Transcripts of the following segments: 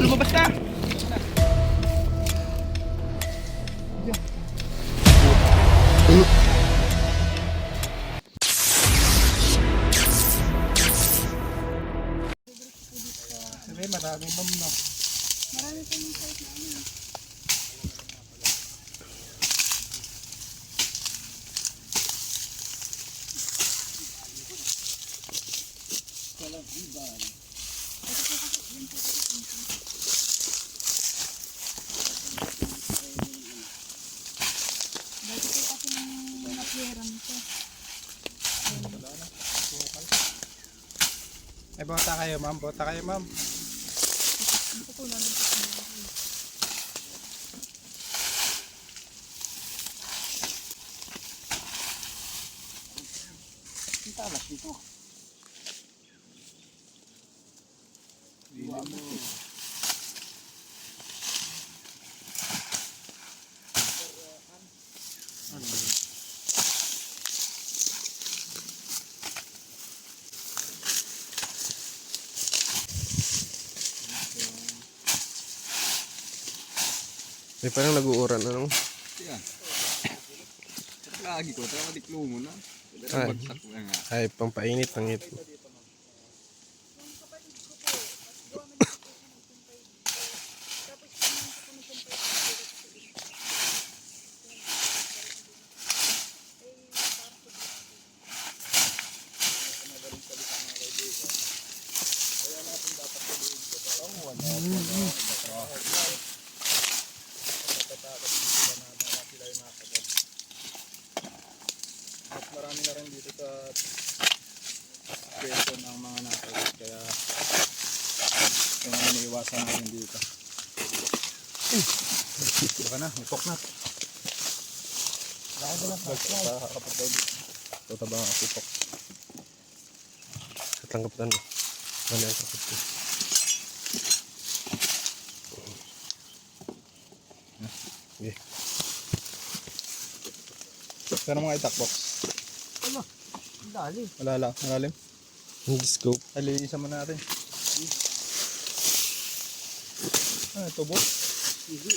lumabas ka. Sabi, maraming ma'am na. Marami pa yung site na ano. Dati ko kasi nung napyeran ko. Ay, bota kayo ma'am, bota kayo ma'am. Ito ko lang ito. Ang talas dito. May parang nag-uuran, ano? Yan. Lagi ko, tara madiklo mo na. Ay. Bagsak mo nga. Ay, pampainit ang ngit. At marami na rin dito sa pwesto ng mga nakagod. Kaya yung mga iniiwasan natin dito. Baka na, may poknat. Kakapag daw dito. Ito tabang ang sipok. Katanggap na. Mali ang kapit ko. Okay. Pero mga itakbox. Ano? Dali. Malala, malalim. Hindi scope. Alilisan mo natin. Ah, tubo. Hindi.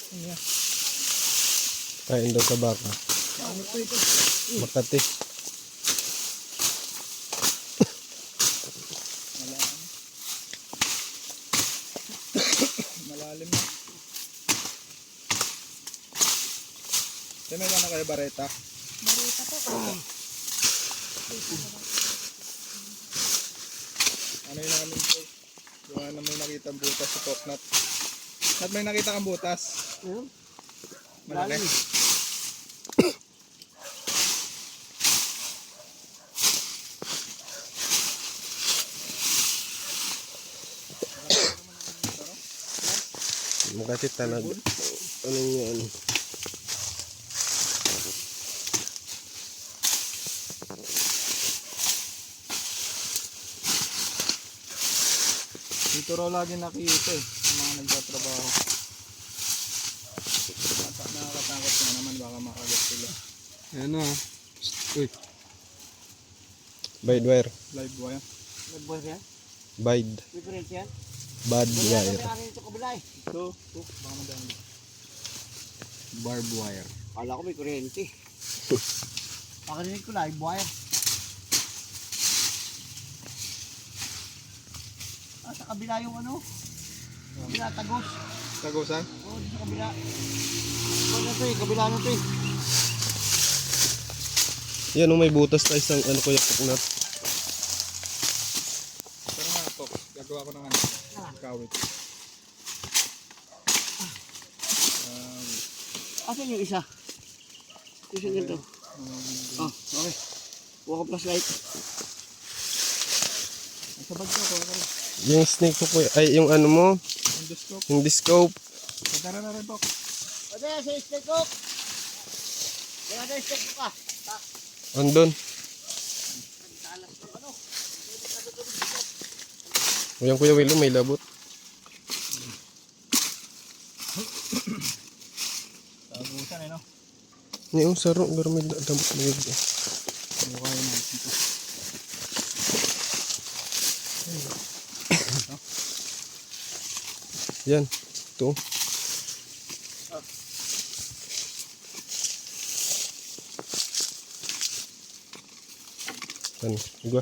Ano yan? Kain daw sa baka. Ano po ito? Makati. Malalim. Malalim na. May na kayo bareta. Marita po. Ano yun namin po? Yung ano may nakita ang butas sa poknat. At may nakita kang butas. Ayun. Malaki. Makati tanag. Ano yun? Dito raw lagi nakita eh. Yung mga nagtatrabaho. Nakakatakot nga naman baka makagat sila. Ayan o. Uy. Bide wire. Live wire. Nagbuwan yan? Bide. Different yan? Bad Wala wire. na may ito kabila eh. Ito. Baka madami. Barbed wire. Kala ko may kuryente. Pakarinig ko live wire. Ah, sa kabila yung ano? Kabila, tagos. Tagusan? Oo, dito sa kabila. Ano to eh, kabila na to eh. Yan, may butas na isang ano ko yung puknat. Pero nga po, gagawa ko ng ano. Kawit. Asan yung isa? Isa ganito. Oh, okay. Kuha ko flashlight. Sa bag ko, kuha ko rin. Yung snake ko po, ay yung ano mo, Endoscope. yung discope. Pagkara na rin po. Pwede, sa stick ko. Kaya na stick ko ka. Andun. Talas ng ano. Yung Kuya Willow may labot. Tagusan eh no? Yung saro, pero may labot na yun. Mukha yun dito. Yan. Ito. Yan. Iba.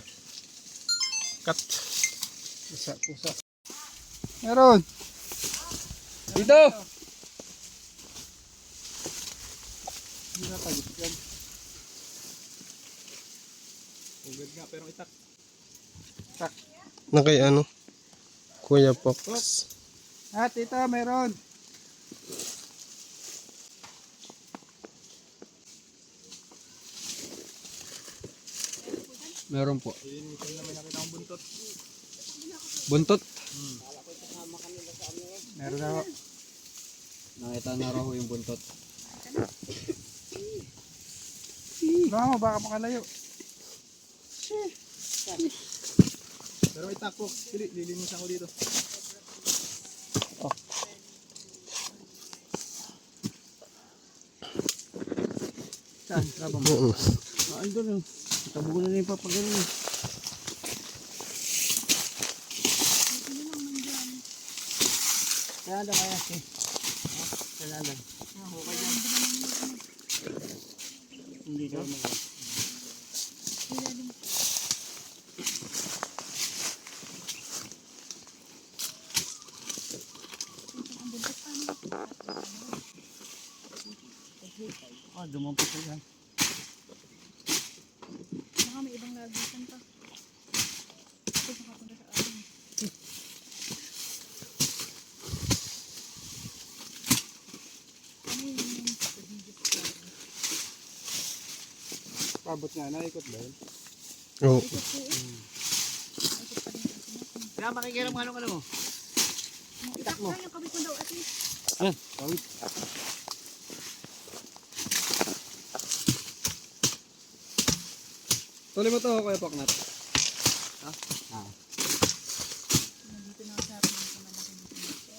Cut. Pusa. Meron. Dito! Hindi na tayo. Yan. Ugad nga, pero itak. Na kay ano? Kuya Pox. Ah, tita, meron. Meron po. Ito na may nakita akong buntot. Buntot. Meron na ako. Nakita na raw yung buntot. Baka mo, baka makalayo. Pero itak po. Sili, lilinisan ko dito. Saan? Trabang. Oo. Andun yun. Tabugo na yung papagaling. Kaya daw kaya si. Kaya lang. Hindi daw mga. Dumampot na yan. Baka may ibang lagusan pa. Ito nakapunta sa akin. Ano yung Pabot nga, naikot ba yun? Oo. ikot po eh. Ikot pa rin ang sinat. Kaya makikiram ano mo? Itak mo. Yung kabit mo daw at least. Ano? Kawit. Tuloy mo to, Kuya Poknat. Nandito na ako sa akin. Sa malaki dito.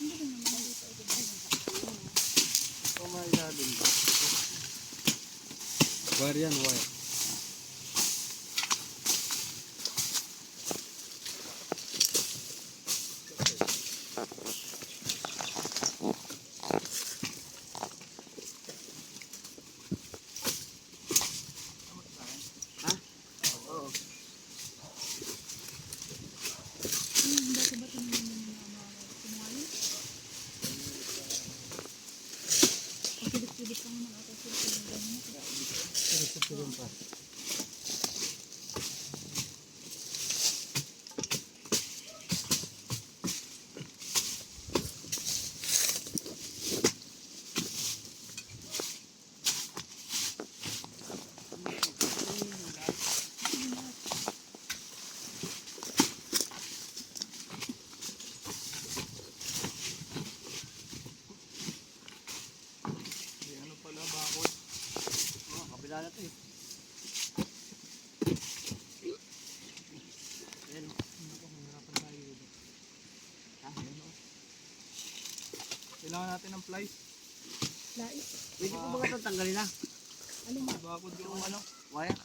Hindi ba naman dito? Ito may ilalim ba? Wire yan, wire. Dati ba tinanong mo yung mga sinungaling? Pagkilip-kilip lang naman ako sila. Ano pala, bakod? Kabila na ito eh. Ayan o. Kailangan natin ng plies. Lais. Pwede ko mga itong tanggalin na. Alin ba? Bakod yung ano. Wire.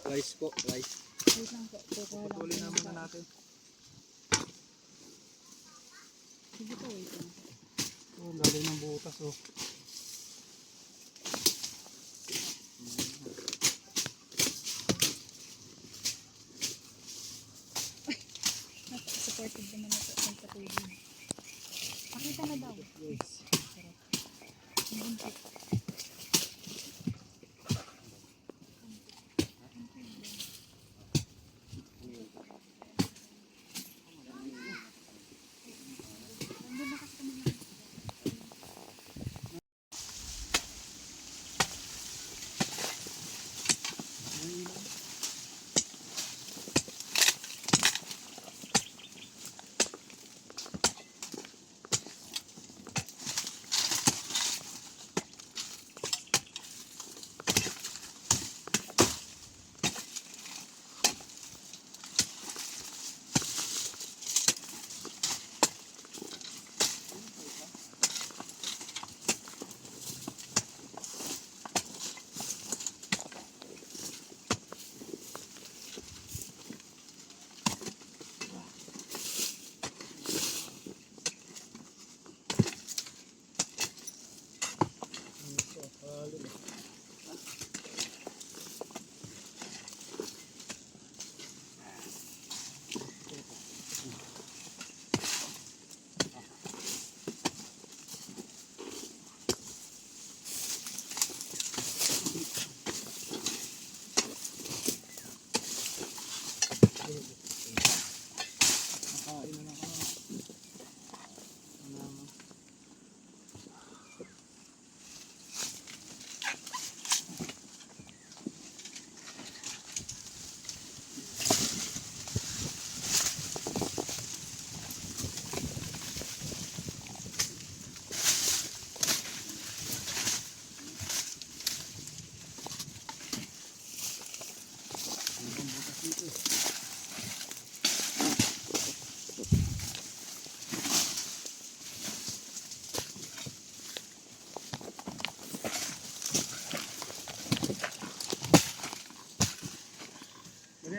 Slice po, slice. Wait lang po. Kukuha lang Patuloy po na ng muna tao. natin. Sige po, wait lang. Oh, galing ng butas oh. Supported naman na ito ng patulog. Pakita na daw. Sarap. Ang buntik.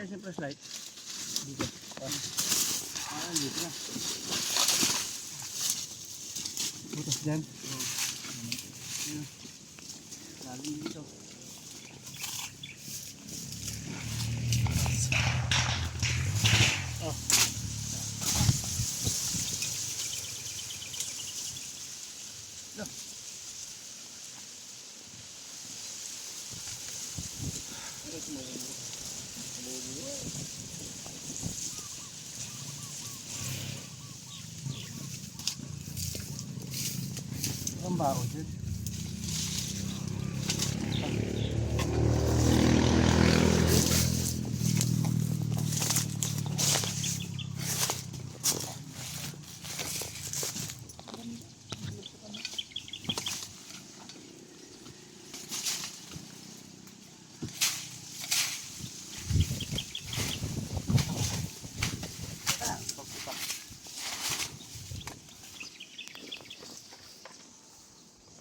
Kaya sa flashlight. Dito. Dito na. Butas dyan. Lalim dito. Ang bao dyan.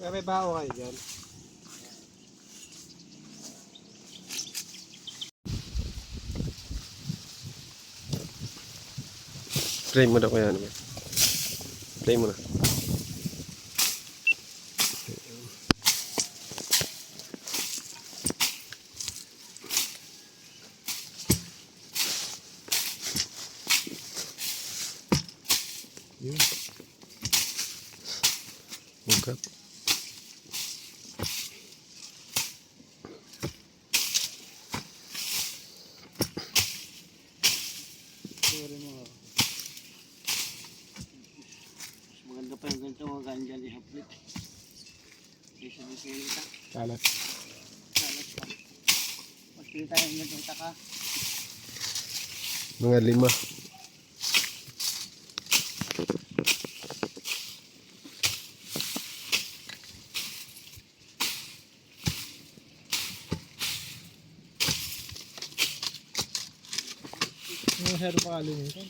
Kaya may bao kayo dyan. Try mo na kuya naman. Try mo na. Yun. Bugat. Mas maganda pa yung ganito mga ganyan ihaplit. Kaysa dito yung ita. Kalat. Salat pa. Mas pili tayo ng ganito ita ka. Mga 5. Hindi masyado pakalinitan.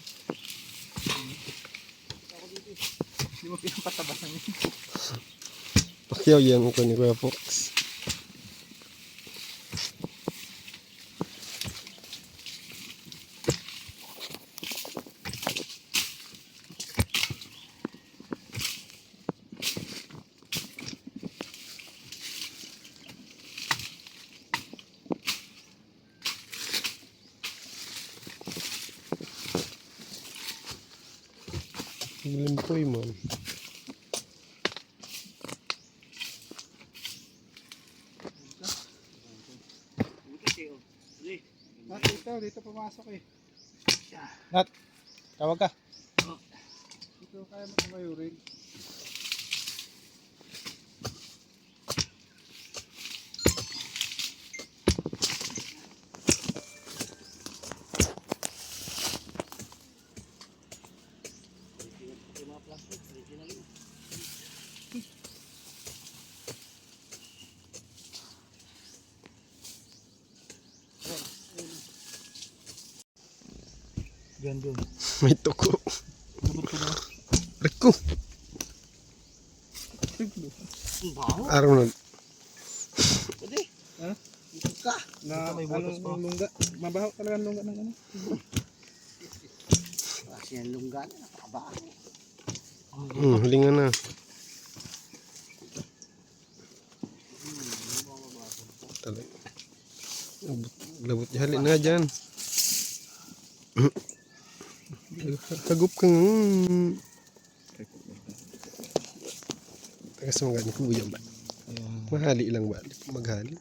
Hindi mo pinapatabasan yun. Pakyaw yan ko ni Kuya Fox. Limpoy man. Ano kasi oh. Dali. Nat, dito pumasok eh. Nat, tawag ka. Dito kaya mo tumayurin. Yung mga plastic. Original yun. Diyan doon. May tuko. Labot ko ba? Rico. Ang baho. Arnold. Pwede. Ha? Ikot ka. Na may butas pa. Lungga. Mabaho talaga ang lungga ng ano. Kasi yung lunggan. Napakabaho. Hulingan na. Talay. Labot hali na dyan. Hagup ka nga. Tagas mga ni kuya ba? Mahali lang ba? Maghali.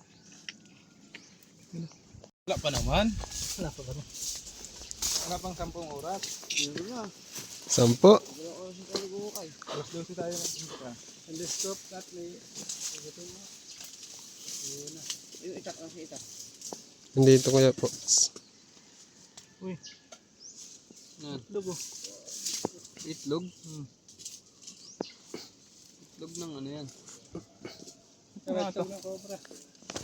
Wala pa naman. Wala pa ba? Wala pang 10 oras. Yun na. 10. Wala ko kasi tayo gumukay. Alas 12 tayo mag-umpisa. And the stop that may... Ito mo. Yun na. Yung itak lang si itak. Nandito Kuya Fox. Uy, Yan. itlog oh. Itlog? Itlog ng ano yan? Ano ito?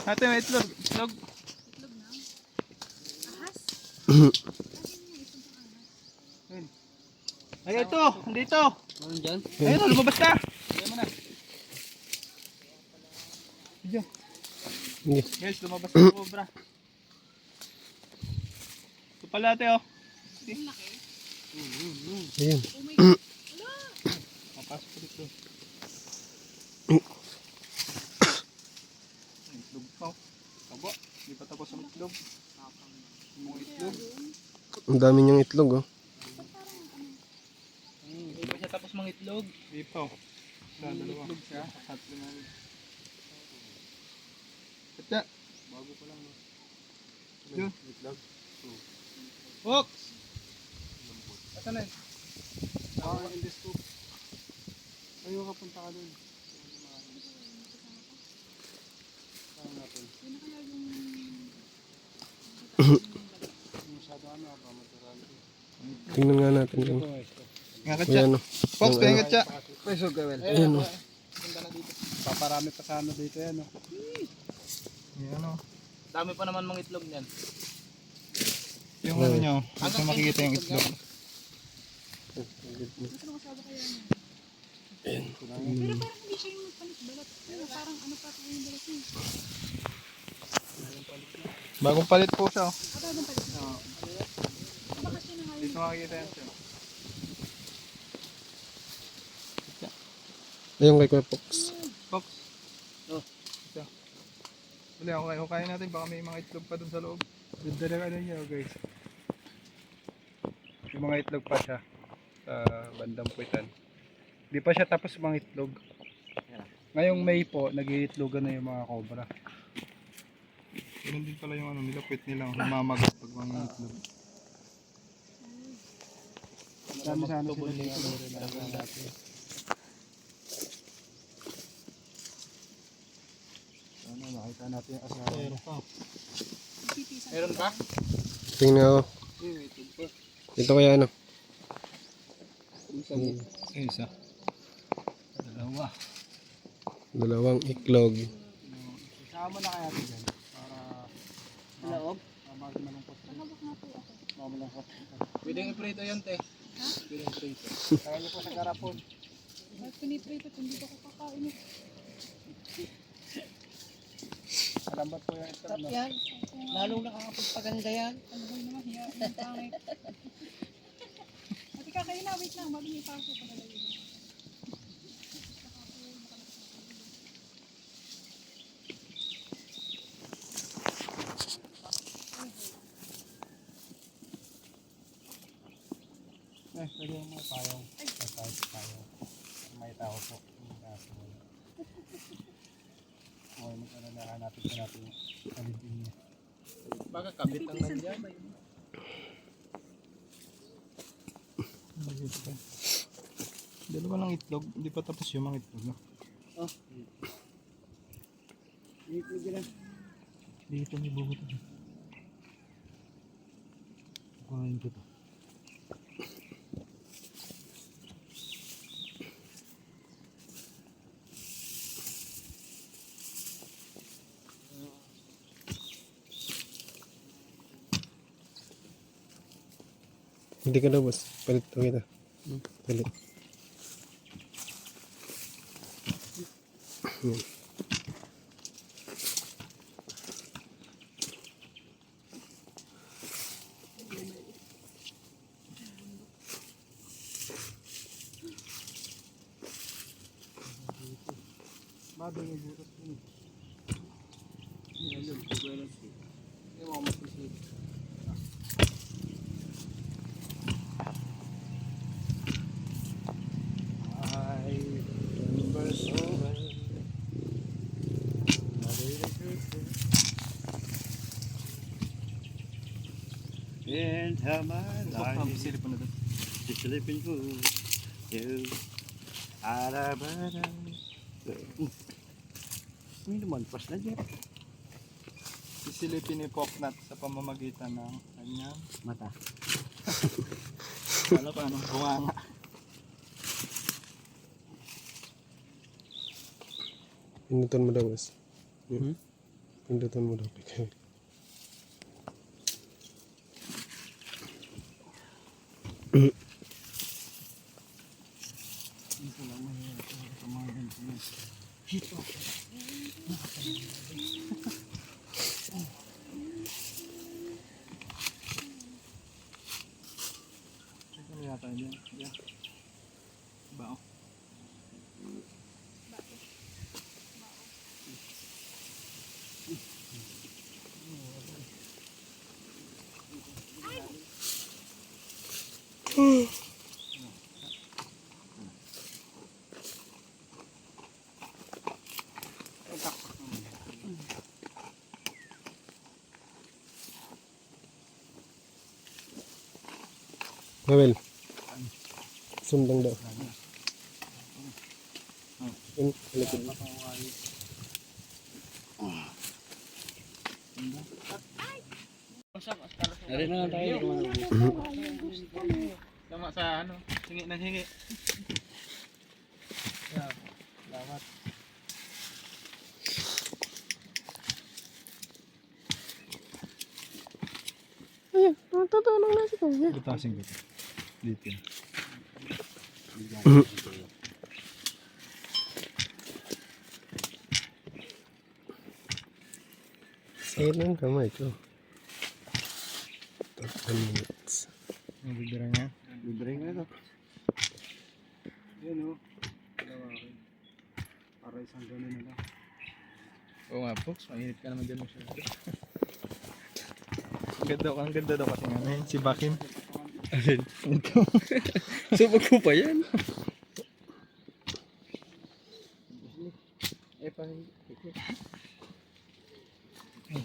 Ate, may itlog. Itlog. Itlog na. Ahas? Ay, ito. Dito. Ano dyan? Ayun, lumabas ka. Ayan mo na. Video. Sige. Guys, lumabas ang cobra. Kapalate oh. Ang laki. Ayun. Oh my God. Papasok ko dito. Itlog pa. Tabo. Hindi pa tapos ang itlog. Yung mga itlog. Ang dami niyang itlog oh. Hindi pa siya tapos mang itlog. Hindi pa oh. Sa dalawa. Itlog siya. Tatlo na. Katya. Bago pa lang. No? Yun. Itlog. Fox! Asa na eh? In this scoop. Ayaw ka punta ka dun. Saan natin? Yun na kaya yung... Masyado ano ba? Maturali. Tingnan nga natin yung... Nga May Katya. ano. Fox, yung kaya ano. Katya. Peso gawin. Ayun oh. Punta na dito. Paparami pa sana dito yan oh. Yan oh. Dami pa naman mang itlog niyan. Yung ano nyo. Dito makikita yung itlog. Gusto na masyado kaya niya. Ayun. Pero parang hindi siya yung palit-balat. Pero parang ano pa ito yung balat niya. Bagong palit po siya oh. Bagong palit. Baka siya na nga Dito makikita yan siya. Ayun kay Kuya Fox. Fox. Oh. Ito. Bali ako kayo. Kaya natin. Baka may mga itlog pa dun sa loob. Ganda na ano niya guys. Yung mga itlog pa siya. Sa bandang puwitan. Di pa siya tapos mga itlog. Ngayong May po, nag-iitlogan na yung mga cobra. Ganun din pala yung ano, nilapit nilang namamagat pag mga itlog. Dami sana sila dito. Ano, nakita natin yung asawa. Meron ba? Tingnan ako. May itlog pa. Ito kaya ano. Isa. Dalawa. Dalawang iklog. Sama na kaya ito dyan. Para Loob? malungkot. Nakabak nga po ako. Malungkot. Pwedeng iprito yan, te. Pwedeng iprito. Kaya niyo po sa garapon. Bakit piniprito kung dito ko kakain? Malambat po yung itlog. No? Yan. Lalong nakakapagpaganda yan. Ano ba naman hiya? Ang pangit. At kakain na, wait lang. Bago may pasok pa nalayo ba? Pwede yung mga payong. Payong. May tao po. Yung kaso. Okay, magkakalaan natin sa natin yung alipin niya. Baka kabit ang nandiyan. Dalawa lang itlog. Hindi pa tapos yung mga itlog. No? Itlog yan. Dito may bugot. Kuhain ko to. Hindi ka daw boss. Palit ko kita. Palit. Yan. Bago yung bugot. I remember so well. And how my life Silip mo na doon. is slipping through you. Arabara. May lumalpas na dyan. Sisilipin ni Poknat sa pamamagitan ng kanyang Mata. wala pa anong bunganga. Pindutan mo daw boss. Pindutan mo daw. Mabel. Sundang daw. Yun, likod. Dari na lang tayo. Tama sa ano, hingi ng hingi. Yeah, salamat. Ayan, natutulong na si Kuya. Butasin ko. Dito. Sa'yo ng kamay ko. 10 minutes. Ang bibira niya. Libre nga ito. Yan o. Para isang gano'n na lang. Oo nga, Fox. Mainit ka naman dyan masyado. Ang ganda daw kasi nga. Si Bakim. Subok ko pa yan.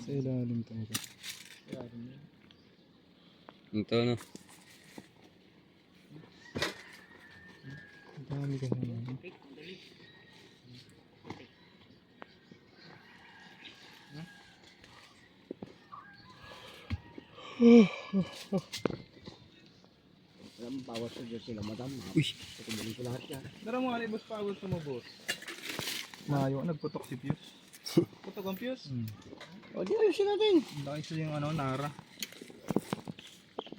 Sa ilalim tayo. Ito no. Ang dami ka naman. Alam, bawas sa Diyos sila, madam. Uy, kukumbulin ko lahat yan. Dara mo alay boss power sa mo boss. Mayo, nagputok si Pius. Putok ang fuse. O, di ayusin natin. Laki siya yung ano, Nara.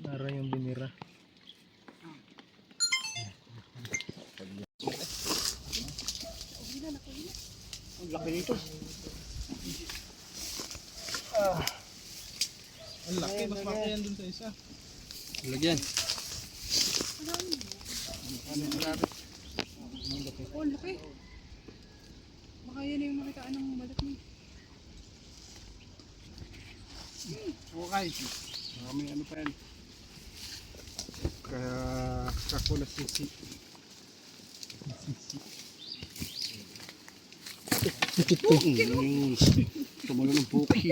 Nara yung binira. Ang laki nito. Ang laki, mas malaki yan dun sa isa. Lagyan. Oh, laki. Baka yan na yung makitaan ng balat niya. Okay. Maraming ano pa yan. Kaya kakula sisi. Tumulo ng puki.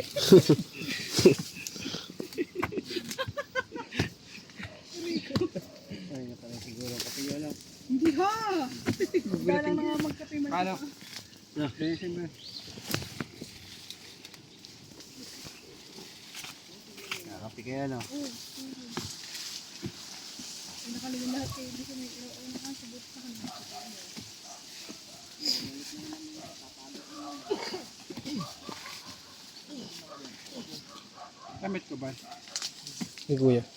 Ay, nga pala siguro. Kasi yun lang. Hindi ha! Galang na nga magkape man. Paano? Na. Linisin mo. Nakapi kaya no. Nakalagyan lahat kayo. Hindi ko may nakasabot sa kanila. Damit ko ba? Ni Kuya.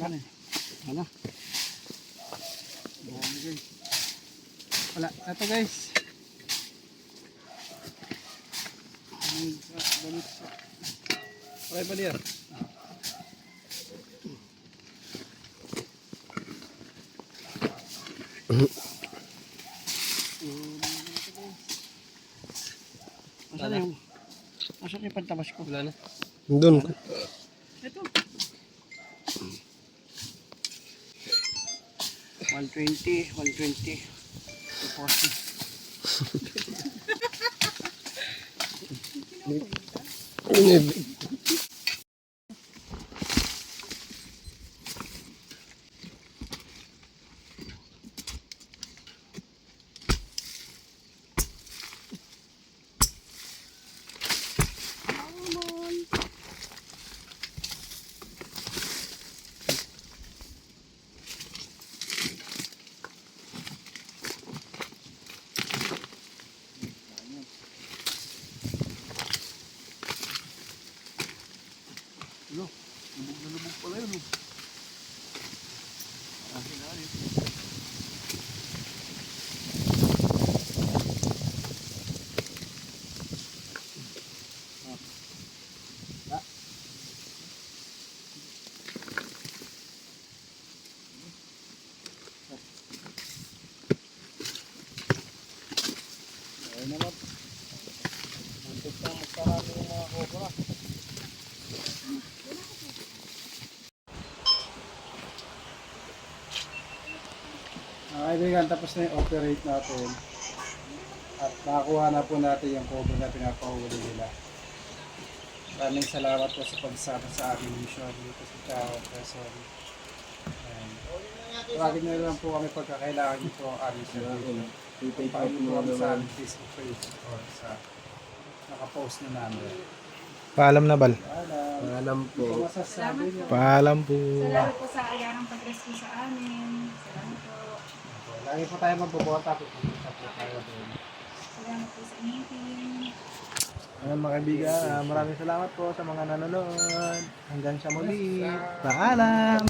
Ano? Ano? Dami guys. Wala. Ito guys. Damit sa. Okay pa diyan. Asan yung... Asan yung pantabas ko? Wala na. Doon. Ito. 120, 120. 240. Lubog na lubog pala yun. Ayun naman. Mantik na magkara. mga cobra. Kaibigan, tapos na yung operate natin. At nakakuha na po natin yung cobra na pinapahuli nila. Maraming salamat po sa pagsama sa aming mission dito sa Chao, Quezon. Tawagin nyo lang po kami pagkakailangan nyo po ang aming service. Paano po kami sa aming Facebook page or sa nakapost na namin. Paalam na, Bal. Alam po. Kung masasabi nyo, Paalam po. Salamat po sa ayanang pag-rescue sa amin. Salamat po. lagi po tayo magbobota, pupunta po tayo doon. Salamat po sa inyong team. Ayan mga kaibigan, maraming salamat po sa mga nanonood. Hanggang sa muli. Paalam!